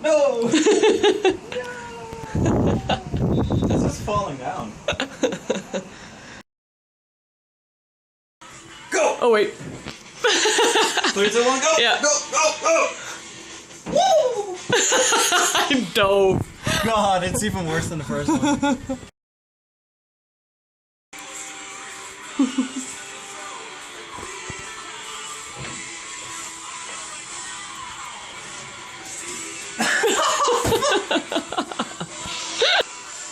No! This is falling down. Go! Oh wait. 3, 2, 1, go! Yeah. Go! Go! Go! Woo! I dove. God, it's even worse than the first one.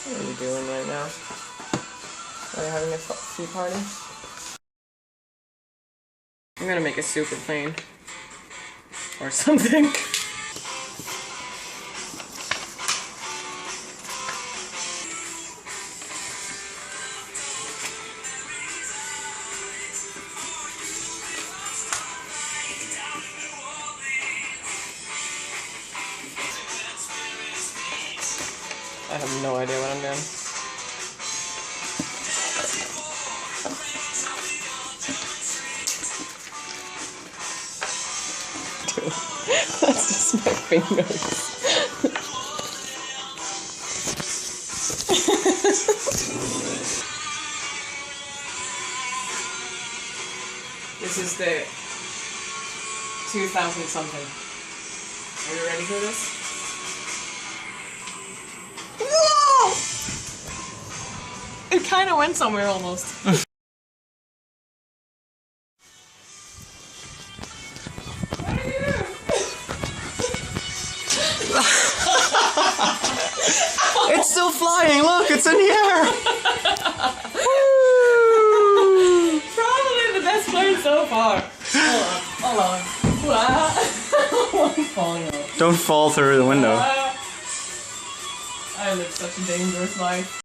What are you doing right now? Are you having a tea party? I'm gonna make a super plane. Or something. I have no idea what I'm doing. Dude, that's just my fingers. This is the 2000 something. Are you ready for this? Whoa! It kind of went somewhere almost. It's still flying! Look, it's in the air! Probably the best plane so far. Hold on. Wow. I'm falling off. Don't fall through the window. I live such a dangerous life.